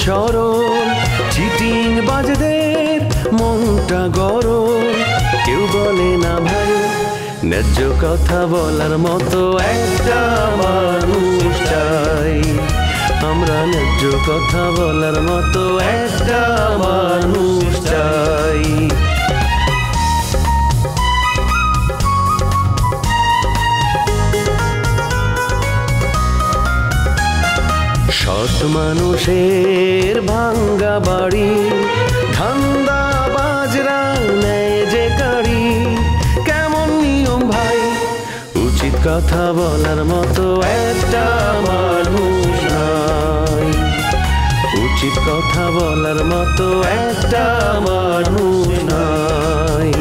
সরল চিটিং বাজদের মনটা গরম কেউ বলে না ভাই ন্যায্য কথা বলার মতো একটা মানুষ চাই আমরা ন্যায্য কথা বলার মতো একটা মানুষ চাই সৎ মানুষের ভাঙ্গা বাড়ি ধান্দা বাজরা নেয় যে কারি কেমন নিয়ম ভাই উচিত কথা বলার মতো একটা মানুষ নাই উচিত কথা বলার মতো একটা মানুষ নাই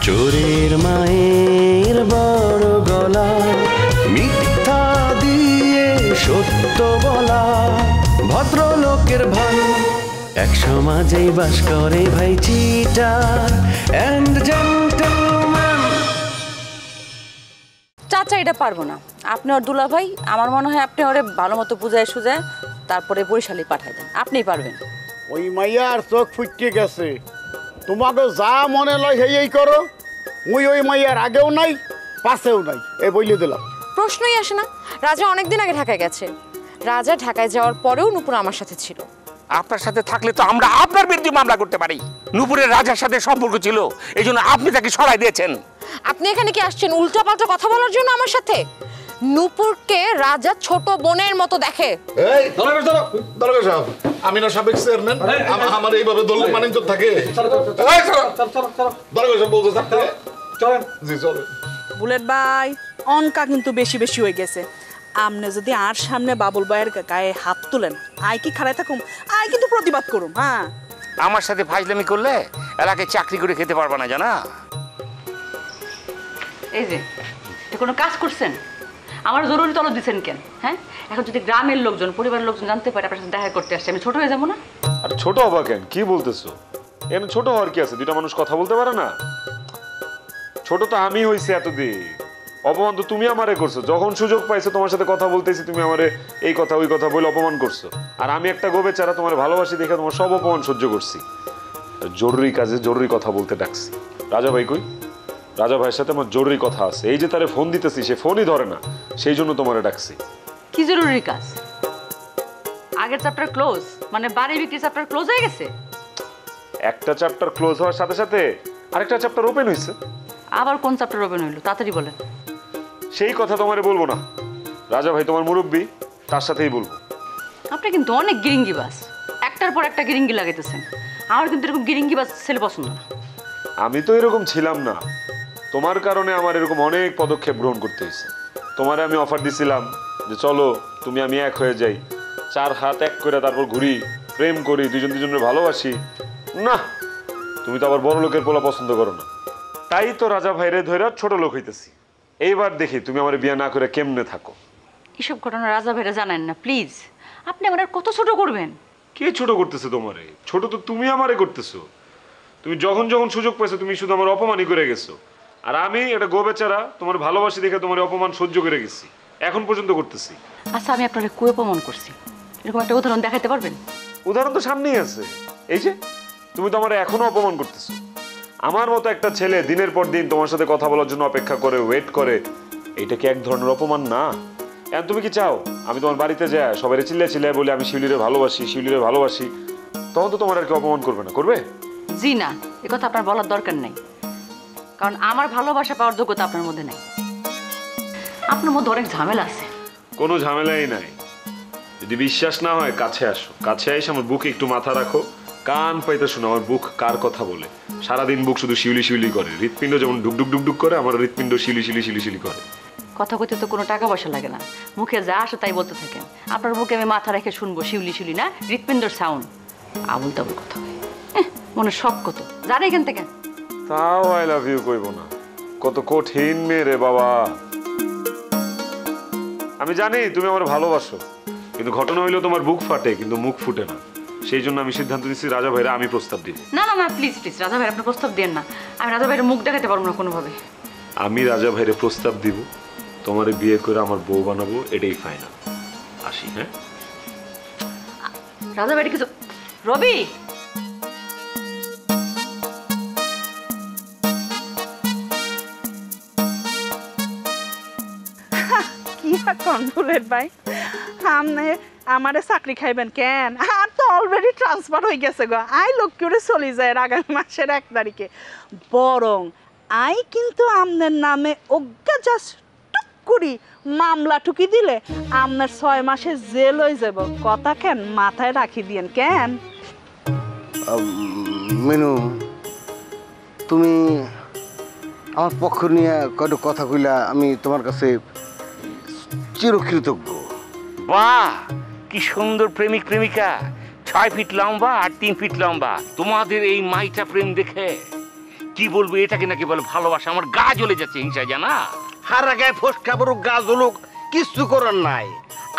চোরের মায়ের বড় গলা মিথ্যা দিয়ে সত্য বলা ভদ্রলোকের ভালো এক সমাজেই বাস করে ভাই চিটার এন্ড জেন্টলম্যান। চাচা এটা পারবো না, আপনি ওর দুলা ভাই, আমার মনে হয় আপনি ওরে ভালো মতো বুঝায় সুজায় তারপরে বরিশালে পাঠাই দেন, আপনিই পারবেন। ওই মাইয়ার চোখ ফুটে গেছে, তোমাকে যা মনে লয় সেই করো। মুই ওই মাইয়ার আগেও নাই পাশেও নাই, এই বইলে দিলাম। প্রশ্নই আসে না, রাজা অনেকদিন আগে ঢাকায় গেছে। রাজা ঢাকায় যাওয়ার পরেও নুপুর আমার সাথে ছিল। আপনার সাথে থাকলে তো আমরা আপনার বিরুদ্ধে মামলা করতে পারি। নুপুরের রাজার সাথে সম্পর্ক ছিল, এই জন্য আপনি তাকে সরাই দিয়েছেন। আপনি এখানে কি আসছেন উল্টাপাল্টা কথা বলার জন্য আমার সাথে? নুপুরকে রাজা ছোট বোনের মতো দেখে। এই দরগা সাহেব, আমি না সাবেক চেয়ারম্যান, আমার এইভাবে দল মানিত থাকে। দরগা সাহেব বলতে থাকতে চলেন। জি চলেন। বুলেট ভাই, অনকা কিন্তু বেশি বেশি হয়ে গেছে। আমনে যদি আর সামনে বাবুল ভাইয়ের গায়ে হাত তুলেন, আয় কি খাড়ায় থাকুম, আয় কিন্তু প্রতিবাদ করুম। হ্যাঁ, আমার সাথে ফাজলামি করলে এলাকায় চাকরি করে খেতে পারবে না, জানা? এই যে কোনো কাজ করছেন, আমার জরুরি তলব দিচ্ছেন কেন? হ্যাঁ, এখন যদি গ্রামের লোকজন পরিবারের লোকজন জানতে পারে আপনার সাথে দেখা করতে আসছে, আমি ছোট হয়ে যাবো না? আর ছোট হবা কেন? কি বলতেছো? এখানে ছোট হওয়ার কি আছে? দুইটা মানুষ কথা বলতে পারে না? ছোট তো আমি হইছি এতদিন। অপমান তো তুমি আমারে করছো। যখন সুযোগ পাইছো তোমার সাথে কথা বলতেছি, তুমি আমারে এই কথা ওই কথা বলে অপমান করছো। আর আমি একটা গোবে চারা তোমার ভালোবাসি দেখে তোমার সব অপমান সহ্য করছি। জরুরি কাজে জরুরি কথা বলতে ডাকছি। রাজা ভাই কই? রাজা ভাইয়ের সাথে আমার জরুরি কথা আছে। এই যে তারে ফোন দিতেছি, সে ফোনই ধরে না, সেই জন্য তোমারে ডাকছি। কি জরুরি কাজ? আগের চ্যাপ্টার ক্লোজ, মানে বাড়ি বিক্রি চ্যাপ্টার ক্লোজ হয়ে গেছে? একটা চ্যাপ্টার ক্লোজ হওয়ার সাথে সাথে আরেকটা চ্যাপ্টার ওপেন হয়েছে। আবার কোন চ্যাপ্টার ওপেন হইলো? তাড়াতাড়ি বলেন। সেই কথা তোমারে বলবো না, রাজা ভাই তোমার মুরব্বী, তার সাথেই বলবো। আপনি কিন্তু অনেক গিরিঙ্গিবাজ, একটার পর একটা গিরিঙ্গি লাগাইতেছেন। আমার কিন্তু এরকম গিরিঙ্গিবাজ ছেলে পছন্দ না। আমি তো এরকম ছিলাম না, তোমার কারণে আমার এরকম অনেক পদক্ষেপ গ্রহণ করতে হয়েছে। তোমারে আমি অফার দিছিলাম যে চলো তুমি আমি এক হয়ে যাই, 4 হাত এক করে তারপর ঘুরি, প্রেম করি, দুজন দুজনের ভালোবাসি। না, তুমি তো আবার বড় লোকের পোলা পছন্দ করো না। তাই তো রাজা ভাইরে ধরে ছোট লোক হইতেছি। এইবার দেখি তুমি আমার বিয়ে না করে কেমনে থাকো। এসব ঘটনা রাজা ভাইরা জানেন না, প্লিজ। আপনি আমার আর কত ছোট করবেন? কে ছোট করতেছে তোমারে? ছোট তো তুমি আমারে করতেছো। তুমি যখন যখন সুযোগ পাইছো তুমি শুধু আমার অপমানই করে গেছো। আর আমি এটা গোবেচারা তোমার ভালোবাসি দেখে তোমার অপমান সহ্য করে গেছি, এখন পর্যন্ত করতেছি। আচ্ছা, আমি আপনার কই অপমান করছি এরকম একটা উদাহরণ দেখাতে পারবেন? উদাহরণ তো সামনেই আছে। এই যে তুমি তো আমার এখনো অপমান করতেছো। আমার মতো একটা ছেলে দিনের পর দিন তোমার সাথে কথা বলার জন্য অপেক্ষা করে, ওয়েট করে, এইটা কি এক ধরনের অপমান না? এখন তুমি কি চাও আমি তোমার বাড়িতে যাই সবাই চিল্লায় চিল্লায় বলি আমি শিউলিরে ভালোবাসি, শিউলিরে ভালোবাসি? তখন তো তোমার আর কি অপমান করবে না? করবে? জি না, এ কথা আপনার বলার দরকার নেই, কারণ আমার ভালোবাসা পাওয়ার যোগ্যতা আপনার মধ্যে নাই। আপনার মধ্যে অনেক ঝামেলা আছে। কোনো ঝামেলাই নাই। যদি বিশ্বাস না হয় কাছে আসো, কাছে এসে আমার বুকে একটু মাথা রাখো, কান পাইতে শোনো আমার বুক কার কথা বলে। সারাদিন বুক শুধু শিউলি শিউলি করে, হৃৎপিণ্ড যেমন ডুকডুক ডুকডুক করে, আমার হৃৎপিণ্ড শিউলি শিউলি শিউলি শিউলি করে। কথা কইতে তো কোনো টাকা পয়সা লাগে না, মুখে যা আসে তাই বলতে থাকেন। আপনার বুকে আমি মাথা রেখে শুনবো শিউলি শিউলি না হৃৎপিণ্ডর সাউন্ড। আবুল তাবুল কথা হয়, মনে শখ কত জানে এখান থেকে। তাও আই লাভ ইউ কইব না? কত কঠিন মেয়ে রে বাবা। আমি জানি তুমি আমার ভালোবাসো, কিন্তু ঘটনা হইলো তোমার বুক ফাটে কিন্তু মুখ ফুটে না। সেই জন্য আমি সিদ্ধান্ত নিচ্ছি রাজা ভাইরা আমি প্রস্তাব দিব। না না না প্লিজ প্লিজ রাজা ভাই আপনি প্রস্তাব দেন না, আমি রাজা ভাইয়ের মুখ দেখাতে পারবো না কোনোভাবে। আমি রাজা ভাইরে প্রস্তাব দিব, তোমারে বিয়ে করে আমার বউ বানাবো, এটাই ফাইনাল। আসি। হ্যাঁ রাজা ভাই কিছু রবি কি এখন বুলেট ভাই, আপনি আমারে চাকরি খাইবেন কেন? আর তো অলরেডি ট্রান্সফার হয়ে গেছে গো, আই লোক করে চলে যায় আগামী মাসের 1 তারিখে। বরং আই কিন্তু আপনার নামে অজ্ঞা জাস্ট টুক করি মামলা ঠুকি দিলে আপনার 6 মাসে জেল হয়ে যাব। কথা কেন মাথায় রাখি দিয়েন কেন? মেনু, তুমি আমার পক্ষ নিয়ে কত কথা কইলা, আমি তোমার কাছে চিরকৃতজ্ঞ। বাহ, কি সুন্দর প্রেমিক প্রেমিকা, 6 ফিট লম্বা আর 3 ফিট লম্বা। তোমাদের এই মাইটা প্রেম দেখে কি বলবো, এটাকে নাকি বলে ভালোবাসা। আমার গা জ্বলে যাচ্ছে হিংসা, জানা? হারা গায়ে ফসকা বড় গা জ্বলুক, কিচ্ছু করার নাই।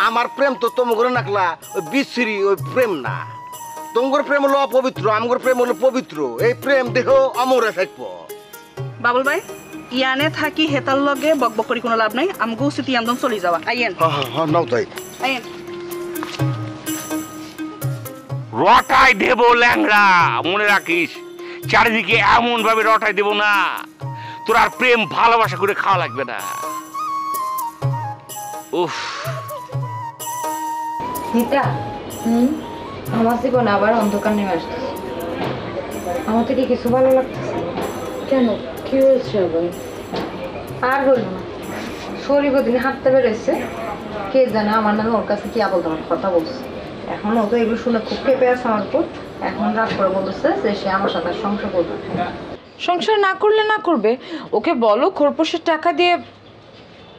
আমার প্রেম তো তোমার নাকলা ওই বিশ্রী ওই প্রেম না। তোমার প্রেম হলো অপবিত্র, আমার প্রেম হলো পবিত্র। এই প্রেম দেহ অমরে থাকবো। বাবুল ভাই, ইয়ানে থাকি হেতার লগে বকবক করি কোনো লাভ নাই, আমগো উচিত ইয়ান্দন চলে যাওয়া। আইয়েন নাও তাই। আইয়েন। রটাই দেব ল্যাংড়া, মনে রাখিস। চারিদিকে এমন ভাবে রটাই দেব না, তোর আর প্রেম ভালোবাসা করে খাওয়া লাগবে না। উফ, নিতা, আমার জীবনে আবার অন্ধকার নেমে আসতেছে। আমার থেকে কিছু ভালো লাগতেছে। কেন, কি হয়েছে আবার? আর বলবো না, শরীর দিন হাঁটতে বেরোচ্ছে, কে জানে আমার নামে ওর কাছে কি আবল তোমার কথা বলছে। এখন ও তো এগুলো শুনে খুব কেঁপে আছে আমার উপর। এখন রাগ করে বলতেছে যে সে আমার সাথে সংসার করবে। সংসার না করলে না করবে, ওকে বলো খোরপোশের টাকা দিয়ে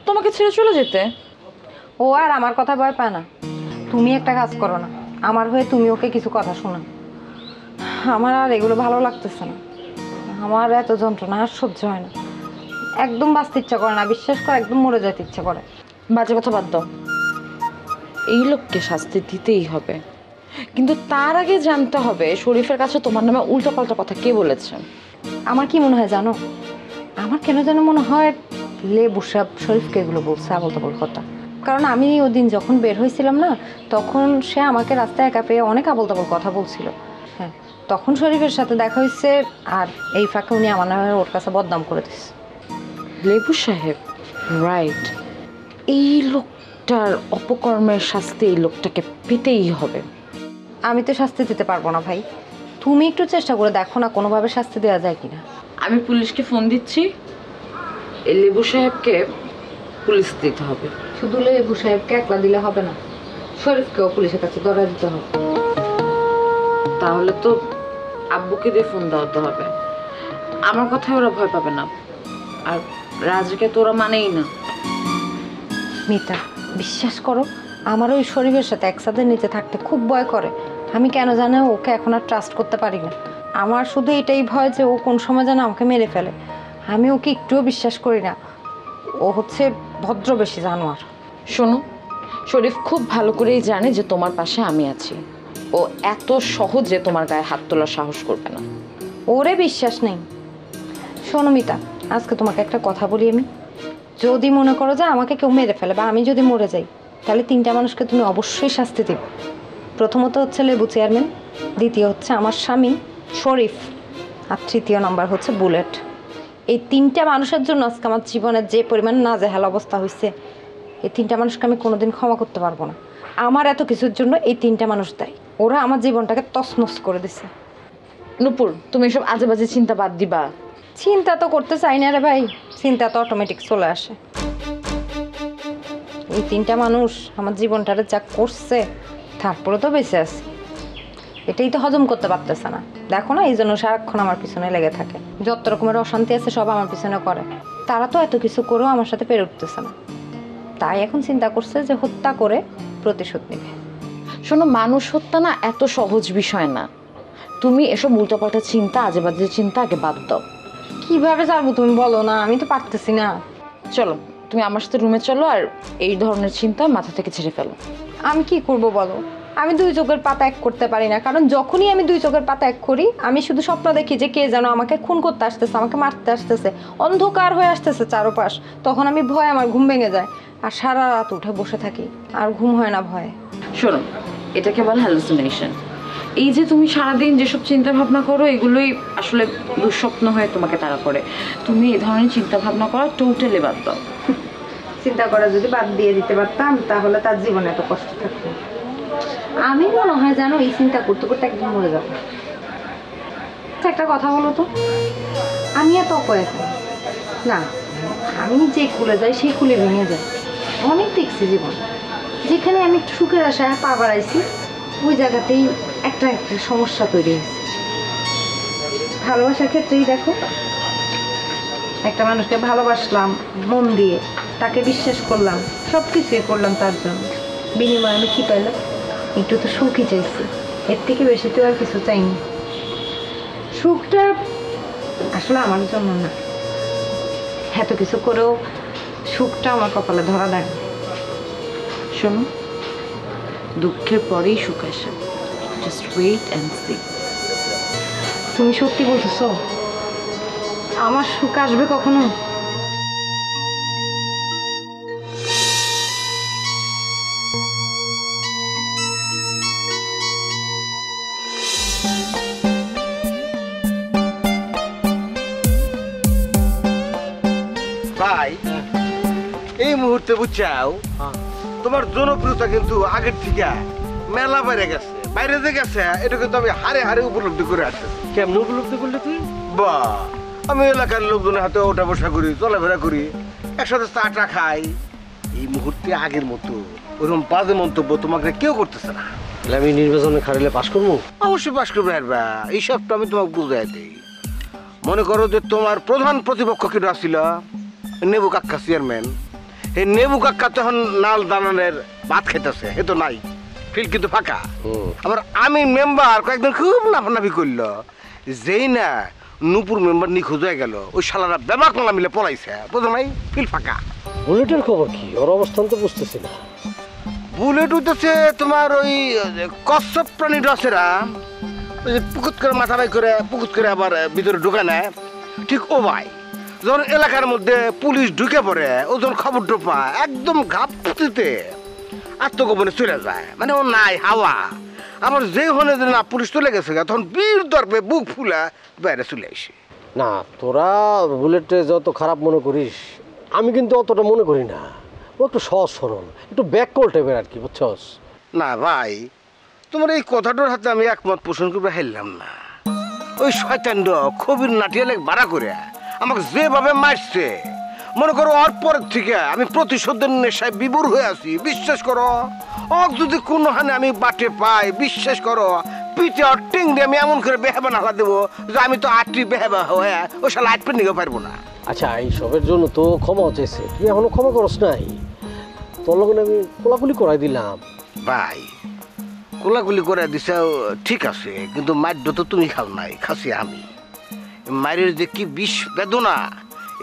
তোমাকে ছেড়ে চলে যেতে। ও আর আমার কথা ভয় পায় না। তুমি একটা কাজ করো না, আমার হয়ে তুমি ওকে কিছু কথা শোনা। আমার আর এগুলো ভালো লাগতেছে না। আমার এত যন্ত্রণা আর সহ্য হয় না। একদম বাঁচতে ইচ্ছা করে না, বিশ্বাস করে একদম মরে যেতে ইচ্ছা করে। বাজে কথা বাদ দাও, এই লোককে শাস্তি দিতেই হবে। কিন্তু তার আগে জানতে হবে শরীফের কাছে তোমার নামে উল্টোপাল্টা কথা কে বলেছে। আমার কি মনে হয় জানো, আমার কেন যেন মনে হয় লেবু সাহেব শরীফকে এগুলো বলছে আবল তাবল কথা। কারণ আমি ওদিন যখন বের হয়েছিলাম না, তখন সে আমাকে রাস্তায় একা পেয়ে অনেক আবল তাবল কথা বলছিল। হ্যাঁ, তখন শরীফের সাথে দেখা হয়েছে, আর এই ফাঁকে উনি আমার নামে ওর কাছে বদনাম করে দিচ্ছে। লেবু সাহেব, রাইট। এই লোকটার অপকর্মের শাস্তি এই লোকটাকে পেতেই হবে। আমি তো শাস্তি দিতে পারবো না ভাই, তুমি একটু চেষ্টা করে দেখো না কোনোভাবে শাস্তি দেওয়া যায় কিনা। আমি পুলিশকে ফোন দিচ্ছি, এই লেবু সাহেবকে পুলিশ দিতে হবে। শুধু লেবু সাহেবকে একলা দিলে হবে না, শরীফকেও পুলিশের কাছে ধরা দিতে হবে। তাহলে তো আব্বুকে দিয়ে ফোন দেওয়াতে হবে। আমার কথায় ওরা ভয় পাবে না, আর রাজকে তো ওরা মানেই না। মিতা, বিশ্বাস করো, আমার ওই শরীফের সাথে একসাথে নিচে থাকতে খুব ভয় করে। আমি কেন জানো ওকে এখন আর ট্রাস্ট করতে পারি না। আমার শুধু এটাই ভয় যে ও কোন সময় যেন আমাকে মেরে ফেলে। আমি ওকে একটুও বিশ্বাস করি না। ও হচ্ছে ভদ্র বেশি জানোয়ার। শোনো, শরীফ খুব ভালো করেই জানে যে তোমার পাশে আমি আছি। ও এত সহজে তোমার গায়ে হাত তোলার সাহস করবে না। ওরে বিশ্বাস নেই। শোনো মিতা, আজকে তোমাকে একটা কথা বলি আমি। যদি মনে করো যে আমাকে কেউ মেরে ফেলে বা আমি যদি মরে যাই, তাহলে 3টা মানুষকে তুমি অবশ্যই শাস্তি দিবে। প্রথমত হচ্ছে লেবু চেয়ারম্যান, দ্বিতীয় হচ্ছে আমার স্বামী শরীফ, আর 3য় নাম্বার হচ্ছে বুলেট। এই 3টা মানুষের জন্য আজকে আমার জীবনের যে পরিমাণ নাজেহাল অবস্থা হয়েছে, এই 3টা মানুষকে আমি কোনোদিন ক্ষমা করতে পারবো না। আমার এত কিছুর জন্য এই 3টা মানুষ দায়ী। ওরা আমার জীবনটাকে তছনছ করে দিছে। নূপুর, তুমি এসব আজে বাজে চিন্তা বাদ দিবা। চিন্তা তো করতে চাই না রে ভাই, চিন্তা তো অটোমেটিক চলে আসে। এই 3টা মানুষ আমার জীবনটারে যা করছে, তারপরে তো বেঁচে আছি, এটাই তো হজম করতে পারতেছে না। দেখো না, এই জন্য সারাক্ষণ আমার পিছনে লেগে থাকে। যত রকমের অশান্তি আছে সব আমার পিছনে করে। তারা তো এত কিছু করেও আমার সাথে পেরে উঠতেছে না, তাই এখন চিন্তা করছে যে হত্যা করে প্রতিশোধ নেবে। শোনো, মানুষ হত্যা না এত সহজ বিষয় না। তুমি এসব উল্টোপাল্টা চিন্তা, আজে বাজে চিন্তা আগে বাদ দাও। কিভাবে যাবো তুমি বলো না, আমি তো পারতেছি না। চলো, তুমি আমার সাথে রুমে চলো, আর এই ধরনের চিন্তা মাথা থেকে ছেড়ে ফেলো। আমি কি করব বলো? আমি দুই চোখের পাতা এক করতে পারি না, কারণ যখনই আমি দুই চোখের পাতা এক করি আমি শুধু স্বপ্ন দেখি যে কে যেন আমাকে খুন করতে আসতেছে, আমাকে মারতে আসতেছে, অন্ধকার হয়ে আসতেছে চারপাশ। তখন আমি ভয়, আমার ঘুম ভেঙে যায় আর সারা রাত উঠে বসে থাকি, আর ঘুম হয় না ভয়ে। শোনো, এটাকে বলে হ্যালুসিনেশন। এই যে তুমি সারাদিন যেসব চিন্তা ভাবনা করো এগুলোই আসলে দুঃস্বপ্ন হয়ে তোমাকে তাড়া করে। তুমি এই ধরনের চিন্তা ভাবনা করা টোটালি বাদ দাও। চিন্তা করা যদি বাদ দিয়ে দিতে পারতাম তাহলে তার জীবনে এত কষ্ট থাকতো। আমি মনে হয় জানো এই চিন্তা করতে করতে একদম মরে যাবো। একটা কথা বলো তো, আমি এত অপয়া না, আমি যে খুলে যাই সেই খুলে ভেঙে যায়। অনেক দেখছি জীবন, যেখানে আমি একটু সুখের আশায় পা বাড়াইছি ওই জায়গাতেই একটা একটা সমস্যা তৈরি হয়েছে। ভালোবাসার ক্ষেত্রেই দেখো, একটা মানুষকে ভালোবাসলাম মন দিয়ে, তাকে বিশ্বাস করলাম, সব কিছুই করলাম তার জন্য, বিনিময়ে আমি কী পাইলাম? একটু তো সুখই চাইছি, এর থেকে বেশি তো আর কিছু চাইনি। সুখটা আসলে আমার জন্য না, এত কিছু করেও সুখটা আমার কপালে ধরা দেয় না। শোনো, দুঃখের পরেই সুখ আসে। Just wait and see. তুমি সত্যি বলতেছো? আমার সুখ আসবে কখনো? ভাই এই মুহূর্তে বুঝছাও তোমার জনপ্রিয়তা কিন্তু আগের থেকে মেলা বাইরে গেছে। বাইরে যে গেছে এটা কিন্তু আমি হারে হারে উপলব্ধি করে আসতেছি। কেমন উপলব্ধি করলে তুই? বা আমি এলাকার লোকজনের হাতে ওঠা বসা করি, চলাফেরা করি, একসাথে চা টা খাই। এই মুহূর্তে আগের মতো ওরকম বাজে মন্তব্য তোমাকে কেউ করতেছে না। আমি নির্বাচনে খারিলে পাশ করবো? অবশ্যই পাশ করবে। এইসবটা আমি তোমাকে বুঝাই দিই। মনে করো যে তোমার প্রধান প্রতিপক্ষ কি ছিল নেবু কাক্কা চেয়ারম্যান। এই নেবু কাক্কা তখন নাল দানানের ভাত খেতেছে, এ তো নাই, ফিল্ড কিন্তু ফাঁকা। আবার আমি মেম্বার কয়েকদিন খুব নাফানাফি করলো, যেই না নুপুর মেম্বার নিখোঁজ হয়ে গেল, ওই শালারা বেবাক না মিলে পলাইছে, বুঝো নাই, ফিল্ড ফাঁকা। বুলেটের খবর কি? ওর অবস্থান তো বুঝতেছি না। বুলেট হইতেছে তোমার ওই কচ্ছপ প্রাণী রসেরা ওই যে পুকুত করে মাথা বাই করে পুকুত করে আবার ভিতরে ঢুকে নেয়, ঠিক ও ভাই। যখন এলাকার মধ্যে পুলিশ ঢুকে পড়ে, ও যখন খবর ঢোপা একদম ঘাপতিতে আত্মগোপনে চলে যায়, মানে ও নাই হাওয়া। আবার যে হনে না পুলিশ চলে গেছে তখন বীর দর্পে বুক ফুলা বাইরে চলে আসে। না, তোরা বুলেটে যত খারাপ মনে করিস আমি কিন্তু অতটা মনে করি না। ও একটু সহজ সরল, একটু ব্যাককল টাইপের আর কি, বুঝছস? না ভাই, তোমার এই কথাটার হাতে আমি একমত পোষণ করবে হারলাম না। ওই শয়তান্ড খবির নাটিয়া লেগ ভাড়া করে আমাকে যেভাবে মারছে, মনে করো ওর পরের থেকে আমি প্রতিশোধের নেশায় বিভোর হয়ে আছি। বিশ্বাস করো, ওক যদি কোনো হানে আমি বাটে পাই, বিশ্বাস করো পিঠে আর টিং দিয়ে আমি এমন করে বেহাবা নালা দেবো যে আমি তো আটটি বেহাবা হয়ে ও শালা আট পেন নিতে পারবো না। আচ্ছা, এই সবের জন্য তো ক্ষমা চাইছে, তুই এখনো ক্ষমা করস নাই? তোর লগে আমি কোলাকুলি করাই দিলাম। ভাই কোলাকুলি করে দিছে ঠিক আছে, কিন্তু মাদ্য তো তুমি খাও নাই, খাসি আমি। মায়ের যে কি বিষ বেদনা,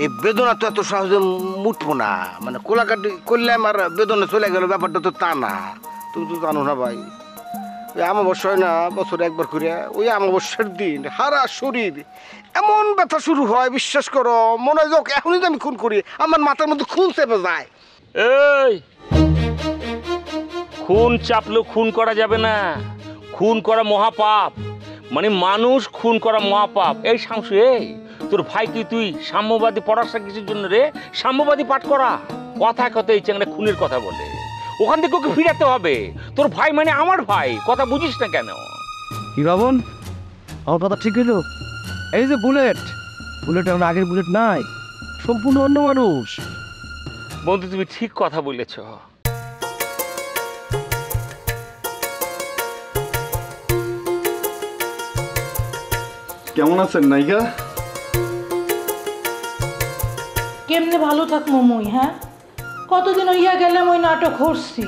এই বেদনা তো এত সহজে মুটবো না। মানে কোলাকাটি করলে আমার বেদনা চলে গেল, ব্যাপারটা তো তা না। তুমি তো জানো না ভাই, ওই অমাবস্যা হয় না বছরে একবার করে, ওই অমাবস্যার দিন সারা শরীর এমন ব্যথা শুরু হয়, বিশ্বাস করো মনে হয় এখনই তো আমি খুন করি, আমার মাথার মধ্যে খুন চেপে যায়। এই খুন চাপলেও খুন করা যাবে না, খুন করা মহাপাপ। মানে মানুষ খুন করা মহাপাপ। এই শামসু, এই তোর ভাই তুই সাম্যবাদী পড়াশা কিছুর জন্য রে সাম্যবাদী পাঠ করা, কথায় কথা এই চ্যাংড়া খুনের কথা বলে, ওখান থেকে ওকে ফিরাতে হবে। তোর ভাই মানে আমার ভাই, কথা বুঝিস না কেন? কি বাবন, আমার কথা ঠিক হইল? এই যে বুলেট, বুলেট আমার আগের বুলেট নাই, সম্পূর্ণ অন্য মানুষ। বন্ধু তুমি ঠিক কথা বলেছ। কেমন আছেন নায়িকা? কেমনে ভালো থাকবো মুই? হ্যাঁ, কতদিন হইয়া গেলে মুই নাটক করছি,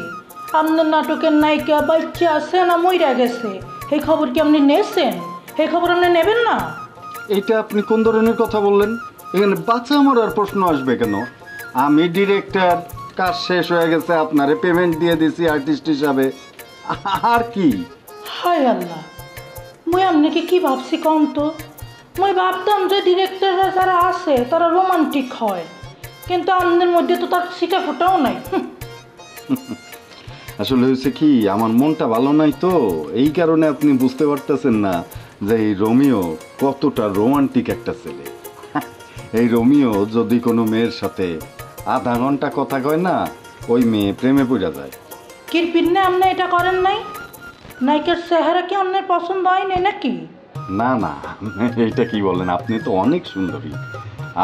আপনার নাটকের নায়িকা বাচ্চা আছে না মইরা গেছে, এই খবর কি আপনি নেছেন? এই খবর আপনি নেবেন না? এটা আপনি কোন ধরনের কথা বললেন? এখানে বাচ্চা মরার প্রশ্ন আসবে কেন? আমি ডিরেক্টর, কাজ শেষ হয়ে গেছে, আপনারে পেমেন্ট দিয়ে দিছি আর্টিস্ট হিসাবে, আর কি? হায় আল্লাহ, মুই আপনাকে কি ভাবছি কম তো? মুই ভাবতাম যে ডিরেক্টররা যারা আছে তারা রোমান্টিক হয়, কিন্তু আমাদের মধ্যে তো তার শিকা ফোটাও নাই। আসলে হয়েছে কি, আমার মনটা ভালো নাই তো, এই কারণে আপনি বুঝতে পারতেছেন না যে এই রোমিও কতটা রোমান্টিক একটা ছেলে। এই রোমিও যদি কোনো মেয়ের সাথে আধা ঘন্টা কথা কয় না, ওই মেয়ে প্রেমে পড়ে যায়। কিরপিন্নে আপনি এটা করেন নাই? নায়িকার চেহারা কি আপনার পছন্দ হয় নাই নাকি? না না, এইটা কি বলেন, আপনি তো অনেক সুন্দরী,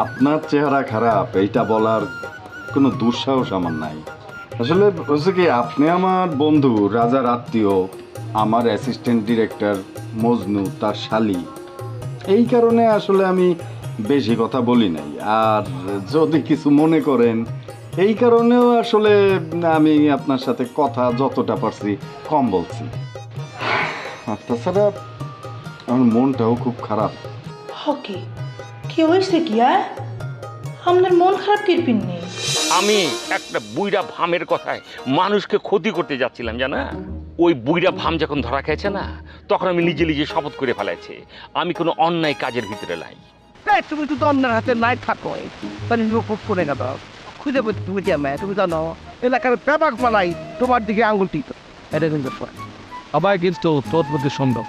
আপনার চেহারা খারাপ এইটা বলার কোনো দুঃসাহস আমার নাই। আসলে হচ্ছে কি, আপনি আমার বন্ধু, রাজার আত্মীয়, আমার অ্যাসিস্ট্যান্ট ডিরেক্টর মজনু তার শালি, এই কারণে আসলে আমি বেশি কথা বলি নাই। আর যদি কিছু মনে করেন, এই কারণেও আসলে আমি আপনার সাথে কথা যতটা পারছি কম বলছি। আর তাছাড়া আমার মনটাও খুব খারাপ। হকি কি হয়েছে কি? আপনার মন খারাপ কিরপিন্নে? আমি একটা বুইড়া ভামের কথায় মানুষকে ক্ষতি করতে যাচ্ছিলাম, জানা? ওই বুইড়া ভাম যখন ধরা খেয়েছে না, তখন আমি নিজে নিজে শপথ করে ফেলেছি আমি কোনো অন্যায় কাজের ভিতরে নাই। তুমি তো অন্যের হাতে নাই থাকো, করে গেল খুঁজে তুমি তুমি জানো এলাকার ব্যাপক মালাই তোমার দিকে আঙুল টিপ, এটা কিন্তু সবাই কিন্তু তোর মধ্যে সম্ভব।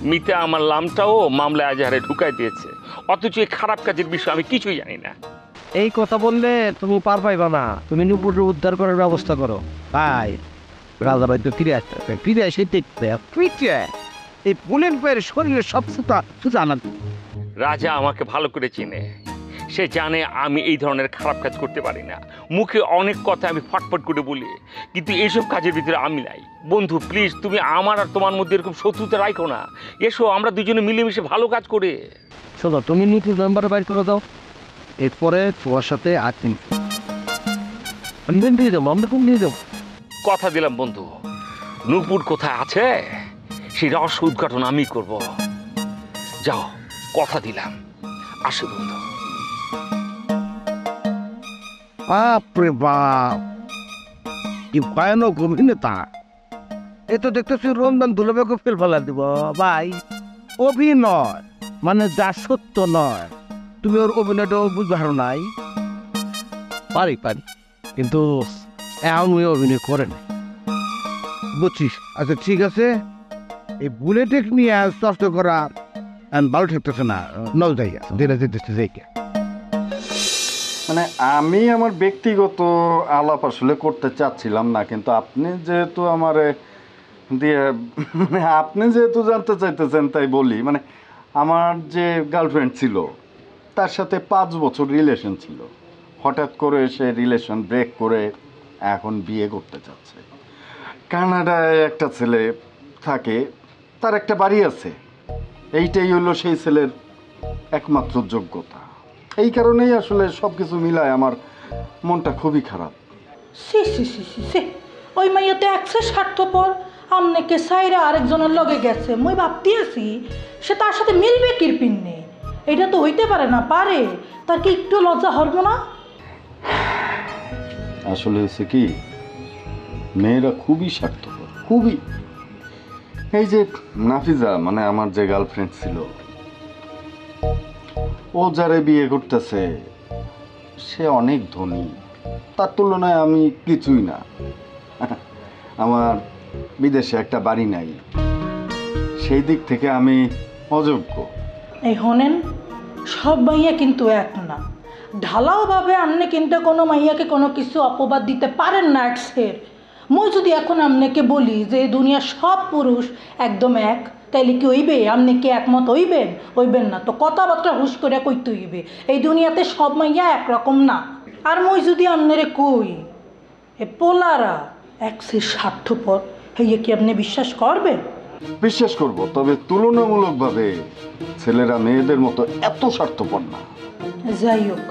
মিতা আমার লামটাও মামলায় আজহারে ঢুকাই দিয়েছে, অথচ এই খারাপ কাজের বিষয়ে আমি কিছুই জানি না। এই কথা বললে তুমি পার পাইবা না, তুমি নুপুরকে উদ্ধার করার ব্যবস্থা করো। তাই রাজা ভাই তো ফিরে আসতে ফিরে এসে দেখতে এই বুলেট বইয়ের শরীরের সব সুতা আনা। রাজা আমাকে ভালো করে চিনে, সে জানে আমি এই ধরনের খারাপ কাজ করতে পারি না। মুখে অনেক কথা আমি ফটফট করে বলি, কিন্তু এইসব কাজের ভিতরে আমি নাই। বন্ধু প্লিজ, তুমি আমার আর তোমার মধ্যে এরকম শত্রুতা রাখো না, এসো আমরা দুজনে মিলেমিশে ভালো কাজ করে। শোনো, তুমি নুপুর নাম্বার বাইর করে দাও, এরপরে তোমার সাথে আর দিয়ে দেবো, আমরা কোন দিয়ে দেবো। কথা দিলাম বন্ধু, নূপুর কোথায় আছে সেই রহস্য উদ্ঘাটন আমি করব। যাও, কথা দিলাম, আসি বন্ধু। বাপরে বাপ, কি ভয়ানক অভিনেতা! এ তো দেখতেছি রমজান দুলাভাইকে ফেল ফেলা দিব ভাই। অভিনয় মানে যা সত্য নয়, তুমি ওর অভিনয়টাও বুঝতে পারো নাই। পারি কিন্তু এখন ওই অভিনয় করে না, বুঝছিস? আচ্ছা ঠিক আছে, এই বুলেট নিয়ে চর্চা করা ভালো ঠেকতেছে না, নল জায়গা ধীরে যেতেছে জায়গা। মানে আমি আমার ব্যক্তিগত আলাপ আসলে করতে চাচ্ছিলাম না, কিন্তু আপনি যেহেতু আমারে দিয়ে মানে আপনি যেহেতু জানতে চাইতেছেন তাই বলি। মানে আমার যে গার্লফ্রেন্ড ছিল তার সাথে 5 বছর রিলেশন ছিল, হঠাৎ করে সে রিলেশন ব্রেক করে এখন বিয়ে করতে চাচ্ছে। কানাডায় একটা ছেলে থাকে, তার একটা বাড়ি আছে, এইটাই হলো সেই ছেলের একমাত্র যোগ্যতা। এই কারণেই আসলে সব কিছু মিলায় আমার মনটা খুবই খারাপ। ওই মাইয়াতে একশো স্বার্থপর, আমনেকে সাইরা আরেকজনের লগে গেছে। মুই ভাবতে আছি সে তার সাথে মিলবে কিরপিন্নে, এটা তো হইতে পারে না। পারে, তার কি একটু লজ্জা হরবো না? আসলে হচ্ছে কি, মেয়েরা খুবই স্বার্থপর, খুবই। এই যে নাফিজা, মানে আমার যে গার্লফ্রেন্ড ছিল, ও যারে বিয়ে করতেছে সে অনেক ধনী, তার তুলনায় আমি কিছুই না। আমার বিদেশে একটা বাড়ি নাই, সেই দিক থেকে আমি অযোগ্য। এই হনেন, সব মাইয়া কিন্তু এক না। ঢালাওভাবে আপনি কিন্তু কোনো মাইয়াকে কোনো কিছু অপবাদ দিতে পারেন না। এর মই যদি এখন আপনাকে বলি যে দুনিয়ার সব পুরুষ একদম এক, তাইলে কি হইবে? আপনি কি একমত হইবেন না তো? কথাবার্তা হুশ করে কইতে হইবে, এই দুনিয়াতে সব মাইয়া একরকম না। আর মই যদি আপনারে কই এ পোলারা একসের স্বার্থপর, হইয়া কি আপনি বিশ্বাস করবেন? বিশ্বাস করব, তবে তুলনামূলকভাবে ছেলেরা মেয়েদের মতো এত স্বার্থপর না। যাই হোক,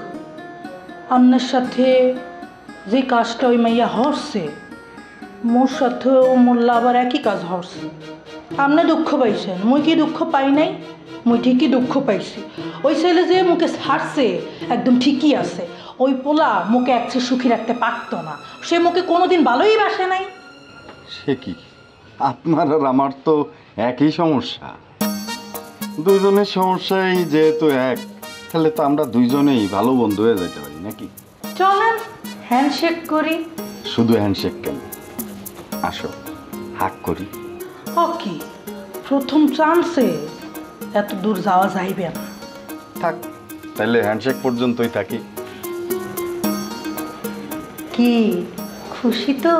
আপনার সাথে যে কাজটা ওই মাইয়া হরছে, মোর সাথেও মোল্লা আবার একই কাজ হরছে। আপনি দুঃখ পাইছেন, মুই কি দুঃখ পাই নাই? মুই ঠিকই দুঃখ পাইছি। ওই ছেলে যে মুখে ছাড়ছে একদম ঠিকই আছে। ওই পোলা মুখে একসে সুখী রাখতে পারতো না, সে মুখে কোনোদিন ভালোই বাসে নাই। সে কি, আপনার আর আমার তো একই সমস্যা। দুইজনের সমস্যাই যেহেতু এক, তাহলে তো আমরা দুইজনেই ভালো বন্ধু হয়ে যেতে পারি নাকি? চলেন হ্যান্ডশেক করি। শুধু হ্যান্ডশেক কেন, আসো হাক করি। ওকে, প্রথম চান্সে এত দূর যাওয়া যাইবে না। থাক, তাহলে হ্যান্ডশেক পর্যন্তই থাকি। কি খুশি তো?